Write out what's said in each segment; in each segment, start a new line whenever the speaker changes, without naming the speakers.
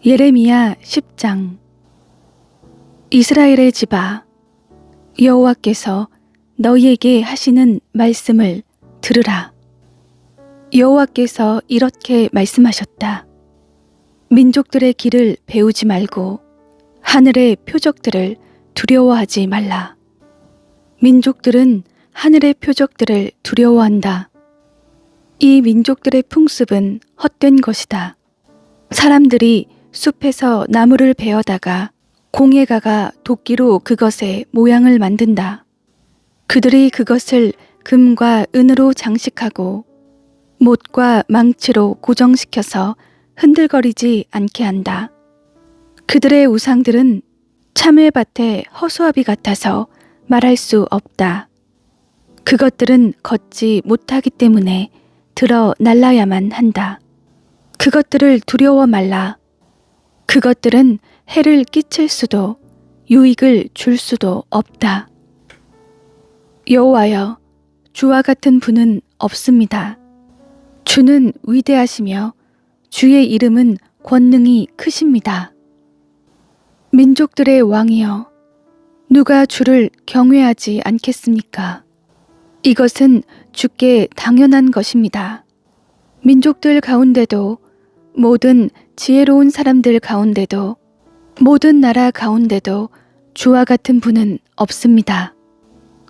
예레미야 10장. 이스라엘의 집아, 여호와께서 너희에게 하시는 말씀을 들으라. 여호와께서 이렇게 말씀하셨다. 민족들의 길을 배우지 말고 하늘의 표적들을 두려워하지 말라. 민족들은 하늘의 표적들을 두려워한다. 이 민족들의 풍습은 헛된 것이다. 사람들이 숲에서 나무를 베어다가 공에 가가 도끼로 그것의 모양을 만든다. 그들이 그것을 금과 은으로 장식하고 못과 망치로 고정시켜서 흔들거리지 않게 한다. 그들의 우상들은 참외밭의 허수아비 같아서 말할 수 없다. 그것들은 걷지 못하기 때문에 들어 날라야만 한다. 그것들을 두려워 말라. 그것들은 해를 끼칠 수도 유익을 줄 수도 없다. 여호와여, 주와 같은 분은 없습니다. 주는 위대하시며 주의 이름은 권능이 크십니다. 민족들의 왕이여, 누가 주를 경외하지 않겠습니까? 이것은 주께 당연한 것입니다. 민족들 가운데도, 모든 지혜로운 사람들 가운데도, 모든 나라 가운데도 주와 같은 분은 없습니다.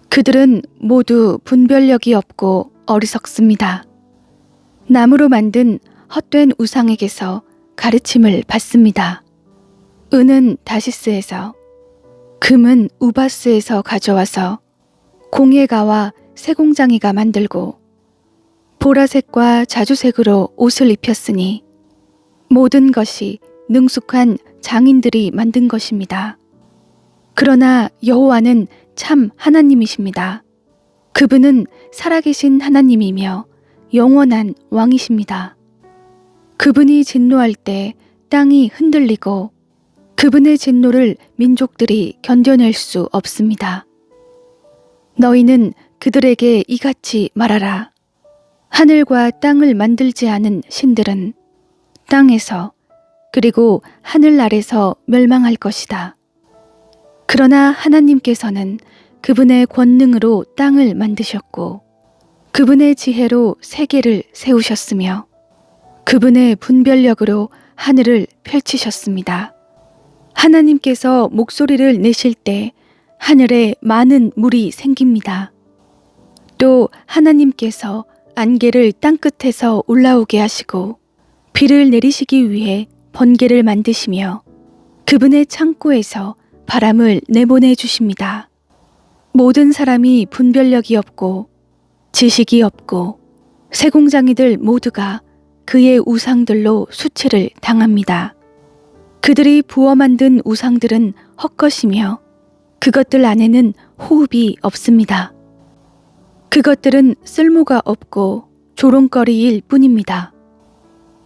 그들은 모두 분별력이 없고 어리석습니다. 나무로 만든 헛된 우상에게서 가르침을 받습니다. 은은 다시스에서, 금은 우바스에서 가져와서 공예가와 세공장이가 만들고 보라색과 자주색으로 옷을 입혔으니 모든 것이 능숙한 장인들이 만든 것입니다. 그러나 여호와는 참 하나님이십니다. 그분은 살아계신 하나님이며 영원한 왕이십니다. 그분이 진노할 때 땅이 흔들리고 그분의 진노를 민족들이 견뎌낼 수 없습니다. 너희는 그들에게 이같이 말하라. 하늘과 땅을 만들지 않은 신들은 땅에서 그리고 하늘 아래서 멸망할 것이다. 그러나 하나님께서는 그분의 권능으로 땅을 만드셨고 그분의 지혜로 세계를 세우셨으며 그분의 분별력으로 하늘을 펼치셨습니다. 하나님께서 목소리를 내실 때 하늘에 많은 물이 생깁니다. 또 하나님께서 안개를 땅끝에서 올라오게 하시고 비를 내리시기 위해 번개를 만드시며 그분의 창고에서 바람을 내보내 주십니다. 모든 사람이 분별력이 없고 지식이 없고 세공장이들 모두가 그의 우상들로 수치를 당합니다. 그들이 부어 만든 우상들은 헛것이며 그것들 안에는 호흡이 없습니다. 그것들은 쓸모가 없고 조롱거리일 뿐입니다.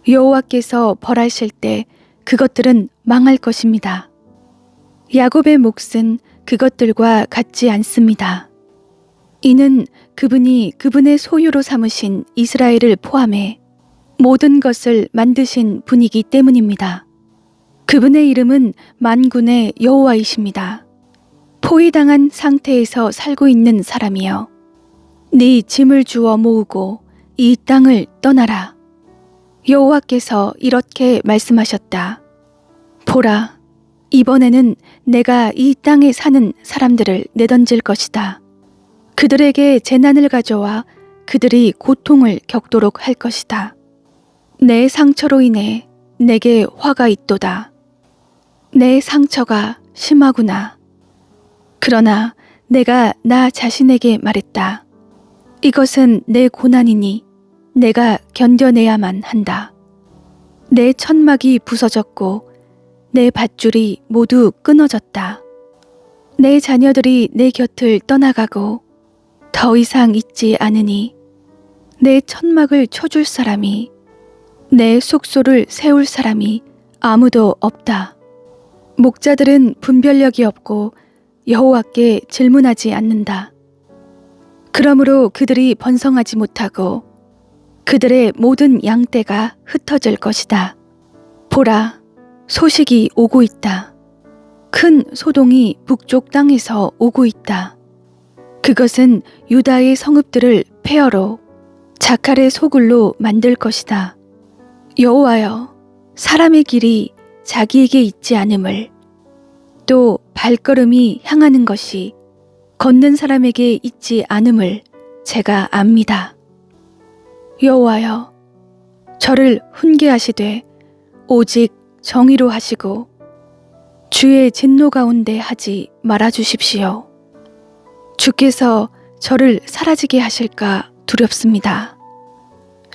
여호와께서 벌하실 때 그것들은 망할 것입니다. 야곱의 몫은 그것들과 같지 않습니다. 이는 그분이 그분의 소유로 삼으신 이스라엘을 포함해 모든 것을 만드신 분이기 때문입니다. 그분의 이름은 만군의 여호와이십니다. 포위당한 상태에서 살고 있는 사람이여, 네 짐을 주워 모으고 이 땅을 떠나라. 여호와께서 이렇게 말씀하셨다. 보라, 이번에는 내가 이 땅에 사는 사람들을 내던질 것이다. 그들에게 재난을 가져와 그들이 고통을 겪도록 할 것이다. 내 상처로 인해 내게 화가 있도다. 내 상처가 심하구나. 그러나 내가 나 자신에게 말했다. 이것은 내 고난이니 내가 견뎌내야만 한다. 내 천막이 부서졌고 내 밧줄이 모두 끊어졌다. 내 자녀들이 내 곁을 떠나가고 더 이상 있지 않으니 내 천막을 쳐줄 사람이, 내 숙소를 세울 사람이 아무도 없다. 목자들은 분별력이 없고 여호와께 질문하지 않는다. 그러므로 그들이 번성하지 못하고 그들의 모든 양떼가 흩어질 것이다. 보라, 소식이 오고 있다. 큰 소동이 북쪽 땅에서 오고 있다. 그것은 유다의 성읍들을 폐허로 자칼의 소굴로 만들 것이다. 여호와여, 사람의 길이 자기에게 있지 않음을, 또 발걸음이 향하는 것이 걷는 사람에게 있지 않음을 제가 압니다. 여호와여, 저를 훈계하시되 오직 정의로 하시고 주의 진노 가운데 하지 말아 주십시오. 주께서 저를 사라지게 하실까 두렵습니다.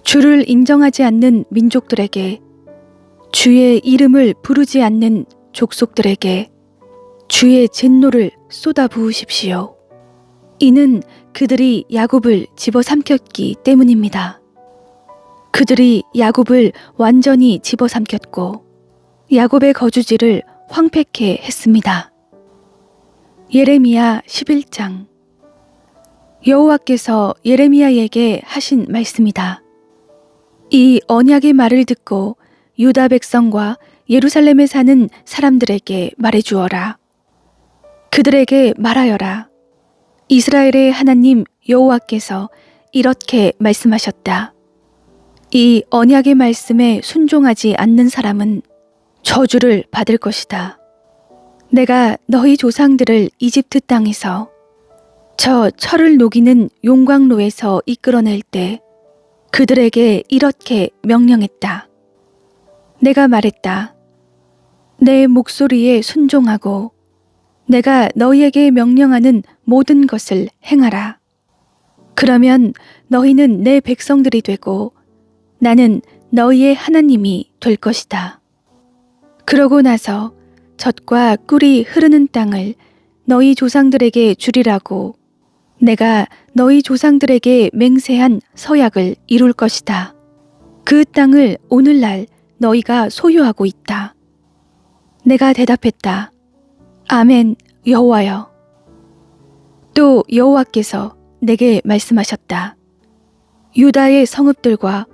주를 인정하지 않는 민족들에게, 주의 이름을 부르지 않는 족속들에게 주의 진노를 쏟아 부으십시오. 이는 그들이 야곱을 집어삼켰기 때문입니다. 그들이 야곱을 완전히 집어삼켰고 야곱의 거주지를 황폐케 했습니다. 예레미야 11장. 여호와께서 예레미야에게 하신 말씀이다. 이 언약의 말을 듣고 유다 백성과 예루살렘에 사는 사람들에게 말해주어라. 그들에게 말하여라. 이스라엘의 하나님 여호와께서 이렇게 말씀하셨다. 이 언약의 말씀에 순종하지 않는 사람은 저주를 받을 것이다. 내가 너희 조상들을 이집트 땅에서 저 철을 녹이는 용광로에서 이끌어낼 때 그들에게 이렇게 명령했다. 내가 말했다. 내 목소리에 순종하고 내가 너희에게 명령하는 모든 것을 행하라. 그러면 너희는 내 백성들이 되고 나는 너희의 하나님이 될 것이다. 그러고 나서 젖과 꿀이 흐르는 땅을 너희 조상들에게 주리라고 내가 너희 조상들에게 맹세한 서약을 이룰 것이다. 그 땅을 오늘날 너희가 소유하고 있다. 내가 대답했다. 아멘, 여호와여. 또 여호와께서 내게 말씀하셨다. 유다의 성읍들과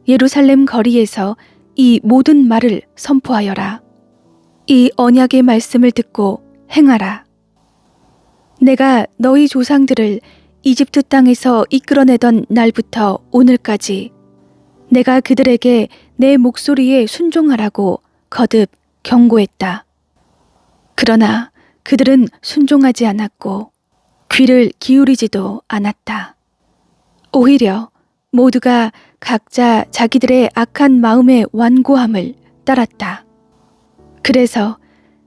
예루살렘 거리에서 이 모든 말을 선포하여라. 이 언약의 말씀을 듣고 행하라. 내가 너희 조상들을 이집트 땅에서 이끌어내던 날부터 오늘까지 내가 그들에게 내 목소리에 순종하라고 거듭 경고했다. 그러나 그들은 순종하지 않았고 귀를 기울이지도 않았다. 오히려 모두가 각자 자기들의 악한 마음의 완고함을 따랐다. 그래서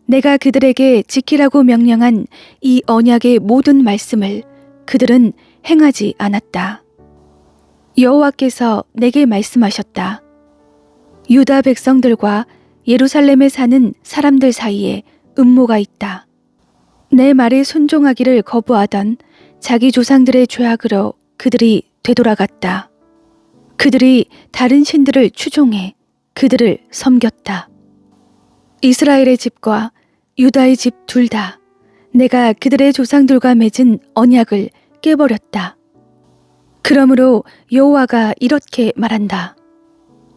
내가 그들에게 지키라고 명령한 이 언약의 모든 말씀을 그들은 행하지 않았다. 여호와께서 내게 말씀하셨다. 유다 백성들과 예루살렘에 사는 사람들 사이에 음모가 있다. 내 말에 순종하기를 거부하던 자기 조상들의 죄악으로 그들이 되돌아갔다. 그들이 다른 신들을 추종해 그들을 섬겼다. 이스라엘의 집과 유다의 집 둘 다 내가 그들의 조상들과 맺은 언약을 깨버렸다. 그러므로 여호와가 이렇게 말한다.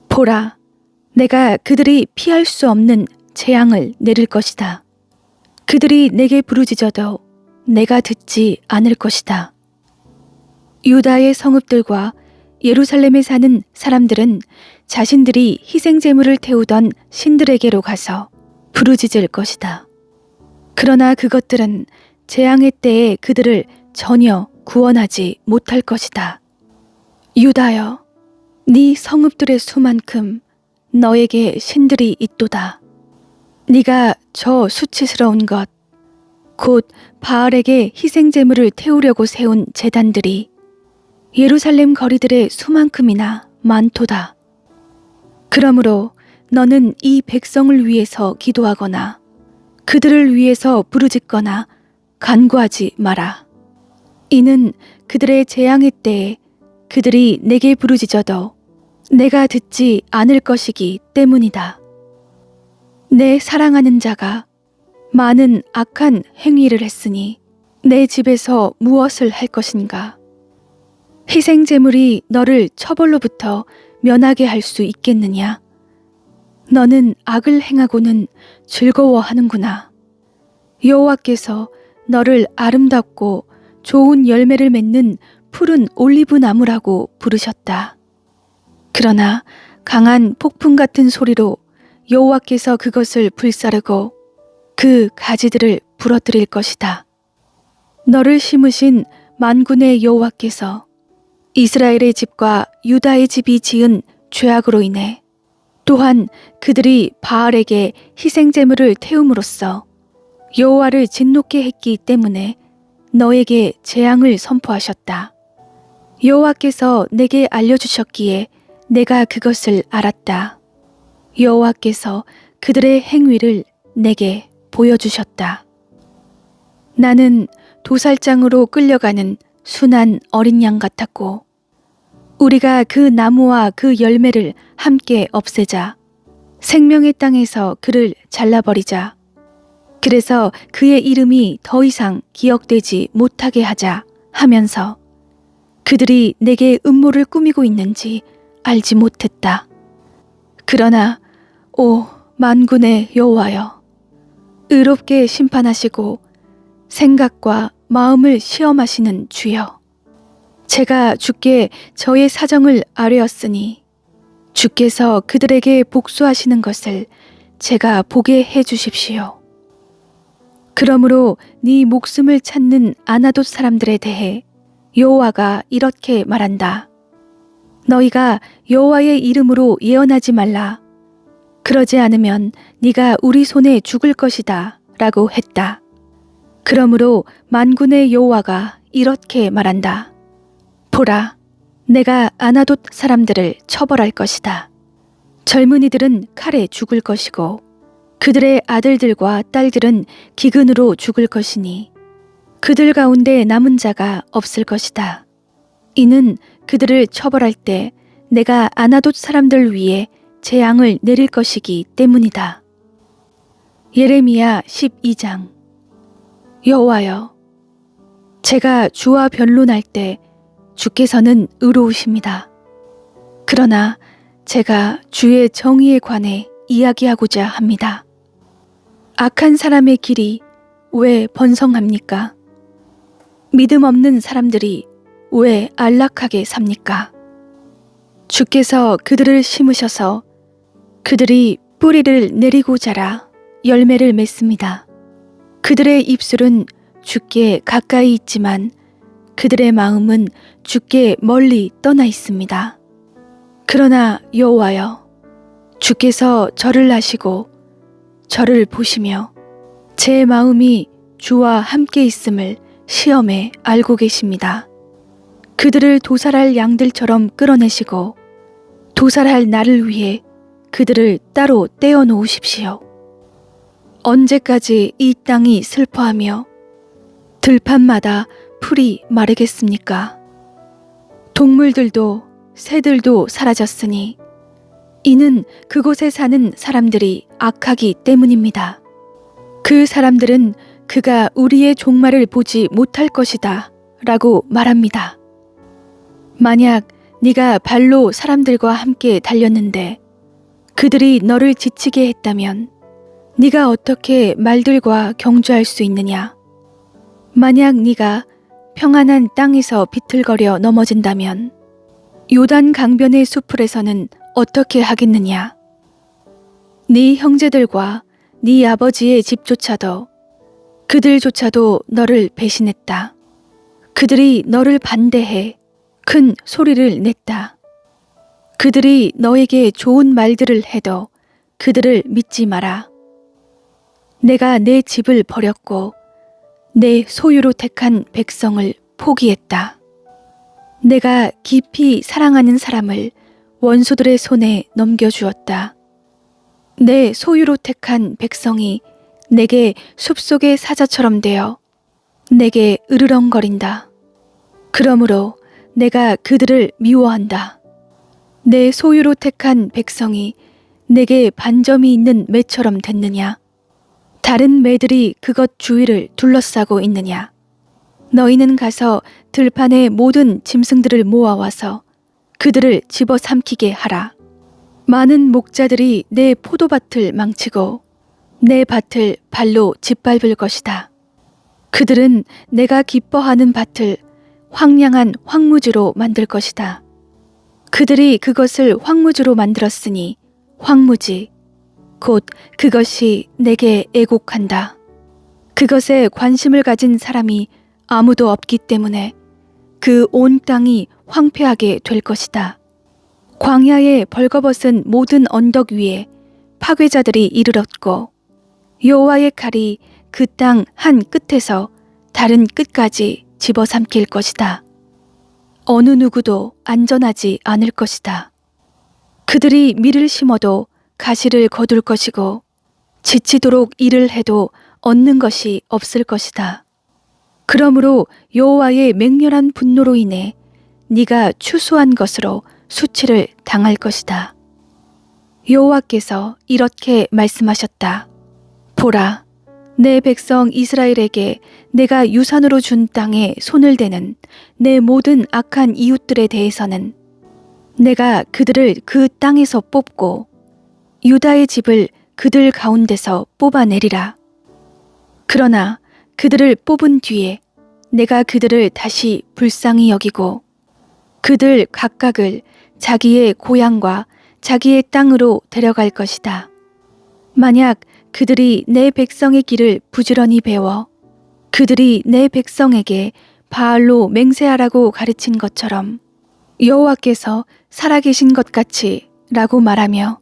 보라, 내가 그들이 피할 수 없는 재앙을 내릴 것이다. 그들이 내게 부르짖어도 내가 듣지 않을 것이다. 유다의 성읍들과 예루살렘에 사는 사람들은 자신들이 희생제물을 태우던 신들에게로 가서 부르짖을 것이다. 그러나 그것들은 재앙의 때에 그들을 전혀 구원하지 못할 것이다. 유다여, 네 성읍들의 수만큼 너에게 신들이 있도다. 네가 저 수치스러운 것, 곧 바알에게 희생제물을 태우려고 세운 제단들이 예루살렘 거리들의 수만큼이나 많도다. 그러므로 너는 이 백성을 위해서 기도하거나 그들을 위해서 부르짖거나 간구하지 마라. 이는 그들의 재앙의 때에 그들이 내게 부르짖어도 내가 듣지 않을 것이기 때문이다. 내 사랑하는 자가 많은 악한 행위를 했으니 내 집에서 무엇을 할 것인가? 희생제물이 너를 처벌로부터 면하게 할 수 있겠느냐? 너는 악을 행하고는 즐거워하는구나. 여호와께서 너를 아름답고 좋은 열매를 맺는 푸른 올리브 나무라고 부르셨다. 그러나 강한 폭풍 같은 소리로 여호와께서 그것을 불사르고 그 가지들을 부러뜨릴 것이다. 너를 심으신 만군의 여호와께서 이스라엘의 집과 유다의 집이 지은 죄악으로 인해 또한 그들이 바알에게 희생 제물을 태움으로써 여호와를 진노케 했기 때문에 너에게 재앙을 선포하셨다. 여호와께서 내게 알려주셨기에 내가 그것을 알았다. 여호와께서 그들의 행위를 내게 보여주셨다. 나는 도살장으로 끌려가는 순한 어린 양 같았고 우리가 그 나무와 그 열매를 함께 없애자 생명의 땅에서 그를 잘라버리자 그래서 그의 이름이 더 이상 기억되지 못하게 하자 하면서 그들이 내게 음모를 꾸미고 있는지 알지 못했다. 그러나 오 만군의 여호와여, 의롭게 심판하시고 생각과 마음을 시험하시는 주여, 제가 주께 저의 사정을 아뢰었으니 주께서 그들에게 복수하시는 것을 제가 보게 해 주십시오. 그러므로 네 목숨을 찾는 아나돗 사람들에 대해 여호와가 이렇게 말한다. 너희가 여호와의 이름으로 예언하지 말라. 그러지 않으면 네가 우리 손에 죽을 것이다 라고 했다. 그러므로 만군의 여호와가 이렇게 말한다. 보라, 내가 아나돗 사람들을 처벌할 것이다. 젊은이들은 칼에 죽을 것이고 그들의 아들들과 딸들은 기근으로 죽을 것이니 그들 가운데 남은 자가 없을 것이다. 이는 그들을 처벌할 때 내가 아나돗 사람들 위에 재앙을 내릴 것이기 때문이다. 예레미야 12장. 여호와여, 제가 주와 변론할 때 주께서는 의로우십니다. 그러나 제가 주의 정의에 관해 이야기하고자 합니다. 악한 사람의 길이 왜 번성합니까? 믿음 없는 사람들이 왜 안락하게 삽니까? 주께서 그들을 심으셔서 그들이 뿌리를 내리고 자라 열매를 맺습니다. 그들의 입술은 주께 가까이 있지만 그들의 마음은 주께 멀리 떠나 있습니다. 그러나 여호와여, 주께서 저를 아시고 저를 보시며 제 마음이 주와 함께 있음을 시험에 알고 계십니다. 그들을 도살할 양들처럼 끌어내시고 도살할 나를 위해 그들을 따로 떼어 놓으십시오. 언제까지 이 땅이 슬퍼하며 들판마다 풀이 마르겠습니까? 동물들도 새들도 사라졌으니 이는 그곳에 사는 사람들이 악하기 때문입니다. 그 사람들은 그가 우리의 종말을 보지 못할 것이다 라고 말합니다. 만약 네가 발로 사람들과 함께 달렸는데 그들이 너를 지치게 했다면 네가 어떻게 말들과 경주할 수 있느냐? 만약 네가 평안한 땅에서 비틀거려 넘어진다면 요단 강변의 수풀에서는 어떻게 하겠느냐? 네 형제들과 네 아버지의 집조차도 그들조차도 너를 배신했다. 그들이 너를 반대해 큰 소리를 냈다. 그들이 너에게 좋은 말들을 해도 그들을 믿지 마라. 내가 내 집을 버렸고 내 소유로 택한 백성을 포기했다. 내가 깊이 사랑하는 사람을 원수들의 손에 넘겨주었다. 내 소유로 택한 백성이 내게 숲속의 사자처럼 되어 내게 으르렁거린다. 그러므로 내가 그들을 미워한다. 내 소유로 택한 백성이 내게 반점이 있는 매처럼 됐느냐? 다른 매들이 그것 주위를 둘러싸고 있느냐? 너희는 가서 들판의 모든 짐승들을 모아와서 그들을 집어삼키게 하라. 많은 목자들이 내 포도밭을 망치고 내 밭을 발로 짓밟을 것이다. 그들은 내가 기뻐하는 밭을 황량한 황무지로 만들 것이다. 그들이 그것을 황무지로 만들었으니 황무지, 곧 그것이 내게 애곡한다. 그것에 관심을 가진 사람이 아무도 없기 때문에 그 온 땅이 황폐하게 될 것이다. 광야에 벌거벗은 모든 언덕 위에 파괴자들이 이르렀고 여호와의 칼이 그 땅 한 끝에서 다른 끝까지 집어삼킬 것이다. 어느 누구도 안전하지 않을 것이다. 그들이 밀을 심어도 가시를 거둘 것이고 지치도록 일을 해도 얻는 것이 없을 것이다. 그러므로 여호와의 맹렬한 분노로 인해 네가 추수한 것으로 수치를 당할 것이다. 여호와께서 이렇게 말씀하셨다. 보라, 내 백성 이스라엘에게 내가 유산으로 준 땅에 손을 대는 내 모든 악한 이웃들에 대해서는 내가 그들을 그 땅에서 뽑고 유다의 집을 그들 가운데서 뽑아내리라. 그러나 그들을 뽑은 뒤에 내가 그들을 다시 불쌍히 여기고 그들 각각을 자기의 고향과 자기의 땅으로 데려갈 것이다. 만약 그들이 내 백성의 길을 부지런히 배워 그들이 내 백성에게 바알로 맹세하라고 가르친 것처럼 여호와께서 살아계신 것 같이 라고 말하며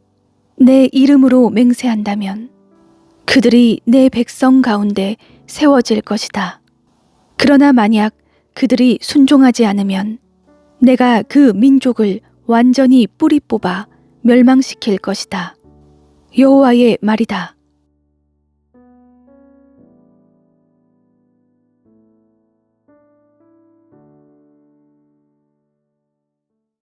내 이름으로 맹세한다면 그들이 내 백성 가운데 세워질 것이다. 그러나 만약 그들이 순종하지 않으면 내가 그 민족을 완전히 뿌리 뽑아 멸망시킬 것이다. 여호와의 말이다.